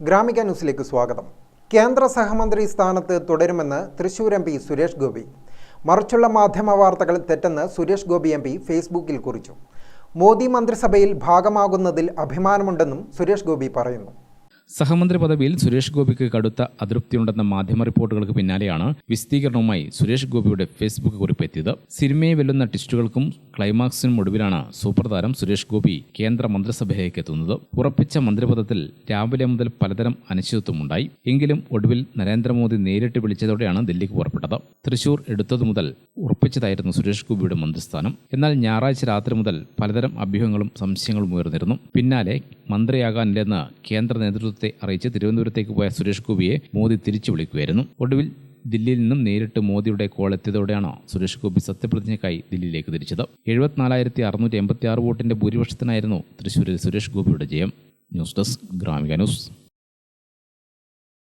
ഗ്രാമിക ന്യൂസിലേക്ക് സ്വാഗതം. കേന്ദ്ര സഹമന്ത്രി സ്ഥാനത്ത് തുടരുമെന്ന് തൃശൂർ എം പി സുരേഷ് ഗോപി. മറിച്ചുള്ള മാധ്യമ വാർത്തകൾ തെറ്റെന്ന് സുരേഷ് ഗോപി എം പി ഫേസ്ബുക്കിൽ കുറിച്ചു. മോദി മന്ത്രിസഭയിൽ ഭാഗമാകുന്നതിൽ അഭിമാനമുണ്ടെന്നും സുരേഷ് ഗോപി പറയുന്നു. സഹമന്ത്രി പദവിയിൽ സുരേഷ് ഗോപിക്ക് കടുത്ത അതൃപ്തിയുണ്ടെന്ന മാധ്യമ റിപ്പോർട്ടുകൾക്ക് പിന്നാലെയാണ് വിശദീകരണവുമായി സുരേഷ് ഗോപിയുടെ ഫേസ്ബുക്ക് കുറിപ്പ് എത്തിയത്. സിനിമയെ വെല്ലുന്ന ട്വിസ്റ്റുകൾക്കും ക്ലൈമാക്സിനും ഒടുവിലാണ് സൂപ്പർ താരം സുരേഷ് ഗോപി കേന്ദ്ര മന്ത്രിസഭയിലേക്ക് എത്തുന്നത്. ഉറപ്പിച്ച മന്ത്രിപദത്തിൽ രാവിലെ മുതൽ പലതരം അനിശ്ചിതത്വമുണ്ടായി. എങ്കിലും ഒടുവിൽ നരേന്ദ്രമോദി നേരിട്ട് വിളിച്ചതോടെയാണ് ദില്ലിക്ക് പുറപ്പെട്ടത്. തൃശൂർ എടുത്തതു മുതൽ ഉറപ്പിച്ചതായിരുന്നു സുരേഷ് ഗോപിയുടെ മന്ത്രിസ്ഥാനം. എന്നാൽ ഞായറാഴ്ച രാത്രി മുതൽ പലതരം അഭ്യൂഹങ്ങളും സംശയങ്ങളും ഉയർന്നിരുന്നു. പിന്നാലെ മന്ത്രിയാകാനില്ലെന്ന് കേന്ദ്ര നേതൃത്വത്തെ അറിയിച്ച് തിരുവനന്തപുരത്തേക്ക് പോയ സുരേഷ് ഗോപിയെ മോദി തിരിച്ചു വിളിക്കുകയായിരുന്നു. ഒടുവിൽ ദില്ലിയിൽ നിന്നും നേരിട്ട് മോദിയുടെ കോൾ എത്തിയതോടെയാണ് സുരേഷ് ഗോപി സത്യപ്രതിജ്ഞയ്ക്കായി ദില്ലിയിലേക്ക് തിരിച്ചത്. 74,686 വോട്ടിന്റെ ഭൂരിപക്ഷത്തിനായിരുന്നു തൃശൂരിൽ സുരേഷ് ഗോപിയുടെ ജയം. News desk Gramika news.